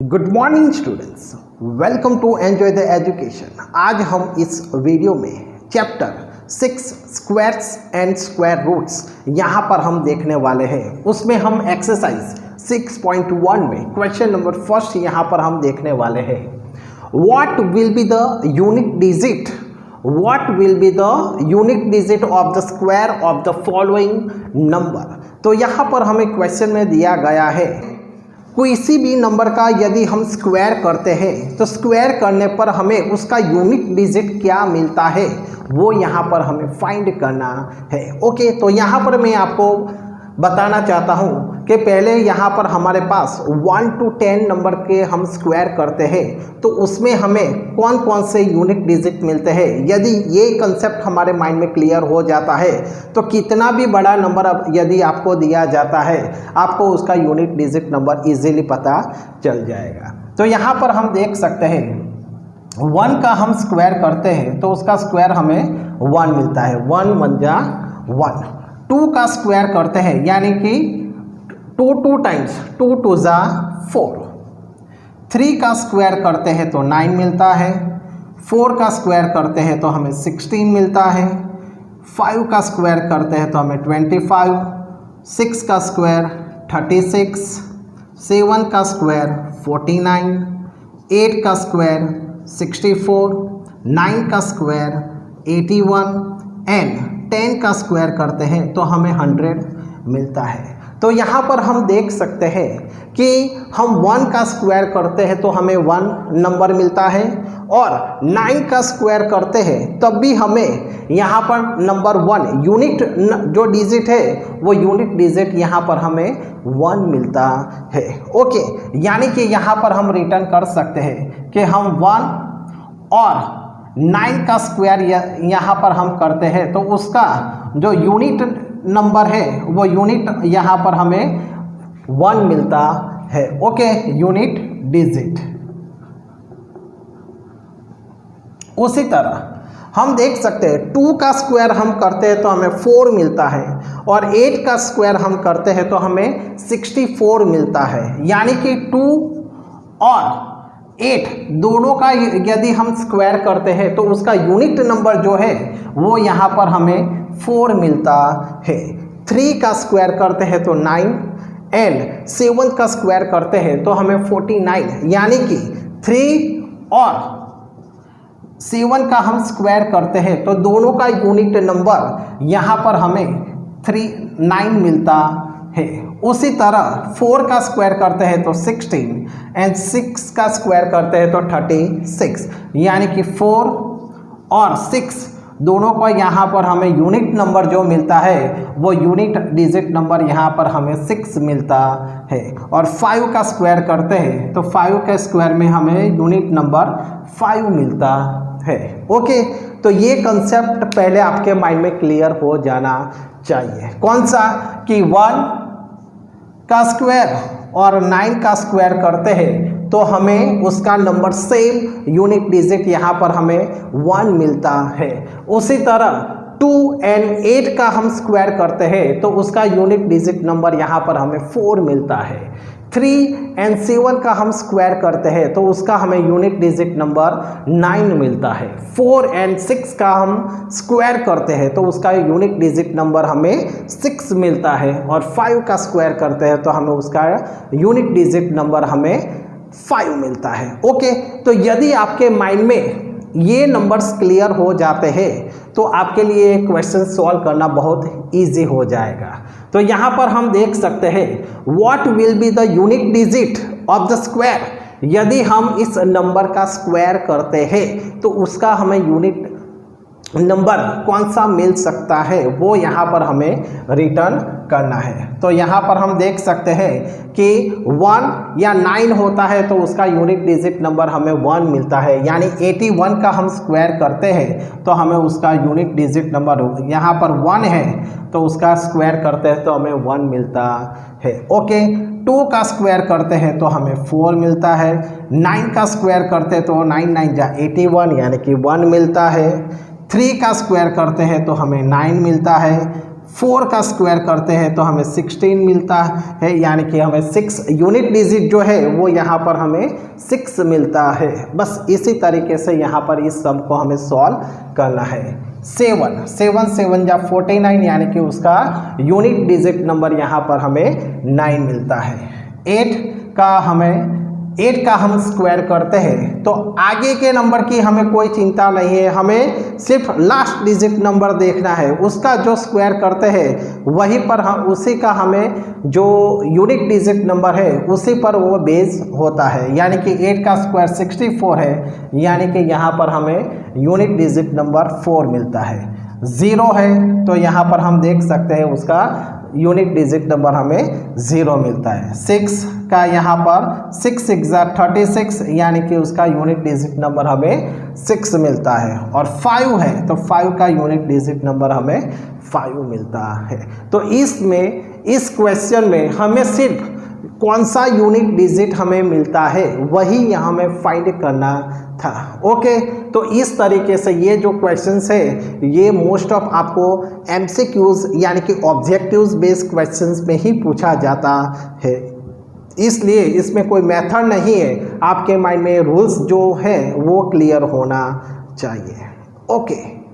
Good morning students, welcome to enjoy the education. आज हम इस वीडियो में chapter 6 squares and square roots यहाँ पर हम देखने वाले हैं। उसमें हम एक्सरसाइज 6.1 में क्वेश्चन नंबर फर्स्ट यहाँ पर हम देखने वाले हैं। What will be the unique digit, what will be the unique digit of the square of the following number. तो यहाँ पर हमें क्वेश्चन में दिया गया है किसी भी नंबर का यदि हम स्क्वायर करते हैं तो स्क्वायर करने पर हमें उसका यूनिक डिजिट क्या मिलता है वो यहाँ पर हमें फाइंड करना है। ओके, तो यहाँ पर मैं आपको बताना चाहता हूँ कि पहले यहाँ पर हमारे पास 1 to 10 नंबर के हम स्क्वायर करते हैं तो उसमें हमें कौन कौन से यूनिक डिजिट मिलते हैं। यदि ये कंसेप्ट हमारे माइंड में क्लियर हो जाता है तो कितना भी बड़ा नंबर यदि आपको दिया जाता है आपको उसका यूनिक डिजिट नंबर इजीली पता चल जाएगा। तो यहाँ पर हम देख सकते हैं 1 का हम स्क्वायर करते हैं तो उसका स्क्वायर हमें 1 मिलता है, 1 1 जा 1। 2 का स्क्वायर करते हैं यानी कि 2 टाइम्स 2 2 जा 4। 3 का स्क्वायर करते हैं तो 9 मिलता है। 4 का स्क्वायर करते हैं तो हमें 16 मिलता है। 5 का स्क्वायर करते हैं तो हमें 25। 6 का स्क्वायर 36। 7 का स्क्वायर 49। 8 का स्क्वायर 64। 9 का स्क्वायर 81 एंड 10 का स्क्वायर करते हैं तो हमें 100 मिलता है। तो यहाँ पर हम देख सकते हैं कि हम 1 का स्क्वायर करते हैं तो हमें 1 नंबर मिलता है और 9 का स्क्वायर करते हैं तब भी हमें यहाँ पर नंबर 1 यूनिट जो डिजिट है वो यूनिट डिजिट यहाँ पर हमें 1 मिलता है। ओके, यानी कि यहाँ पर हम रिटर्न कर सकते हैं कि हम 1 और 9 का स्क्वायर यहाँ पर हम करते हैं तो उसका जो यूनिट नंबर है वो यूनिट यहाँ पर हमें 1 मिलता है। Okay, unit digit. उसी तरह हम देख सकते हैं 2 का स्क्वायर हम करते हैं तो हमें 4 मिलता है और 8 का स्क्वायर हम करते हैं तो हमें 64 मिलता है। यानी कि 2 और 8 दोनों का यदि हम स्क्वायर करते हैं तो उसका यूनिट नंबर जो है वो यहाँ पर हमें 4 मिलता है। 3 का स्क्वायर करते हैं तो 9 एंड 7 का स्क्वायर करते हैं तो हमें 49। यानी कि 3 और 7 का हम स्क्वायर करते हैं तो दोनों का यूनिट नंबर यहाँ पर हमें 9 मिलता है। उसी तरह 4 का स्क्वायर करते हैं तो 16 एंड 6 का स्क्वायर करते हैं तो 36। यानी कि 4 और 6 दोनों का यहाँ पर हमें यूनिट नंबर जो मिलता है वो यूनिट डिजिट नंबर यहाँ पर हमें 6 मिलता है। और 5 का स्क्वायर करते हैं तो 5 के स्क्वायर में हमें यूनिट नंबर 5 मिलता है। ओके, तो ये कंसेप्ट पहले आपके माइंड में क्लियर हो जाना चाहिए। कौन सा कि 1 का स्क्वायर और 9 का स्क्वायर करते हैं तो हमें उसका नंबर सेम यूनिट डिजिट यहाँ पर हमें 1 मिलता है। उसी तरह 2 एंड 8 का हम स्क्वायर करते हैं तो उसका यूनिट डिजिट नंबर यहाँ पर हमें 4 मिलता है। 3 एंड 7 का हम स्क्वायर करते हैं तो उसका हमें यूनिट डिजिट नंबर 9 मिलता है। 4 एंड 6 का हम स्क्वायर करते हैं तो उसका यूनिट डिजिट नंबर हमें 6 मिलता है। और 5 का स्क्वायर करते हैं तो हमें उसका यूनिट डिजिट नंबर हमें 5 मिलता है। ओके, तो यदि आपके माइंड में ये नंबर्स क्लियर हो जाते हैं तो आपके लिए क्वेश्चन सॉल्व करना बहुत इजी हो जाएगा। तो यहाँ पर हम देख सकते हैं what will be the unique digit of the square. यदि हम इस नंबर का स्क्वायर करते हैं तो उसका हमें यूनिट नंबर कौन सा मिल सकता है वो यहाँ पर हमें रिटर्न करना है। तो यहाँ पर हम देख सकते हैं कि 1 या 9 होता है तो उसका यूनिक डिजिट नंबर हमें 1 मिलता है। यानी 81 का हम स्क्वायर करते हैं तो हमें उसका यूनिक डिजिट नंबर यहाँ पर 1 है तो उसका स्क्वायर करते हैं तो हमें 1 मिलता है। ओके, 2 का स्क्वायर करते हैं तो हमें 4 मिलता है। 9 का स्क्वायर करते हैं तो 9 9 जा 81 यानी कि 1 मिलता है। 3 का स्क्वायर करते हैं तो हमें 9 मिलता है। 4 का स्क्वायर करते हैं तो हमें 16 मिलता है, यानी कि हमें 6 यूनिट डिजिट जो है वो यहाँ पर हमें 6 मिलता है। बस इसी तरीके से यहाँ पर इस सम को हमें सॉल्व करना है। 7 7 या 49, यानी कि उसका यूनिट डिजिट नंबर यहाँ पर हमें 9 मिलता है। 8 का हम स्क्वायर करते हैं तो आगे के नंबर की हमें कोई चिंता नहीं है, हमें सिर्फ लास्ट डिजिट नंबर देखना है, उसका जो स्क्वायर करते हैं वहीं पर हम उसी का हमें जो यूनिट डिजिट नंबर है उसी पर वो बेस होता है। यानी कि 8 का स्क्वायर 64 है, यानी कि यहाँ पर हमें यूनिट डिजिट नंबर 4 मिलता है। 0 है तो यहाँ पर हम देख सकते हैं उसका यूनिट डिजिट नंबर हमें 0 मिलता है। 6 का यहाँ पर 6 6 36, यानी कि उसका यूनिट डिजिट नंबर हमें 6 मिलता है। और 5 है तो 5 का यूनिट डिजिट नंबर हमें 5 मिलता है। तो इसमें इस क्वेश्चन में हमें सिर्फ कौन सा यूनिट डिजिट हमें मिलता है वही यहाँ हमें फाइंड करना था। ओके, तो इस तरीके से ये जो क्वेश्चंस है ये मोस्ट ऑफ आपको एमसीक्यूज यानी कि ऑब्जेक्टिव्स बेस्ड क्वेश्चंस में ही पूछा जाता है, इसलिए इसमें कोई मेथड नहीं है। आपके माइंड में रूल्स जो है वो क्लियर होना चाहिए। ओके।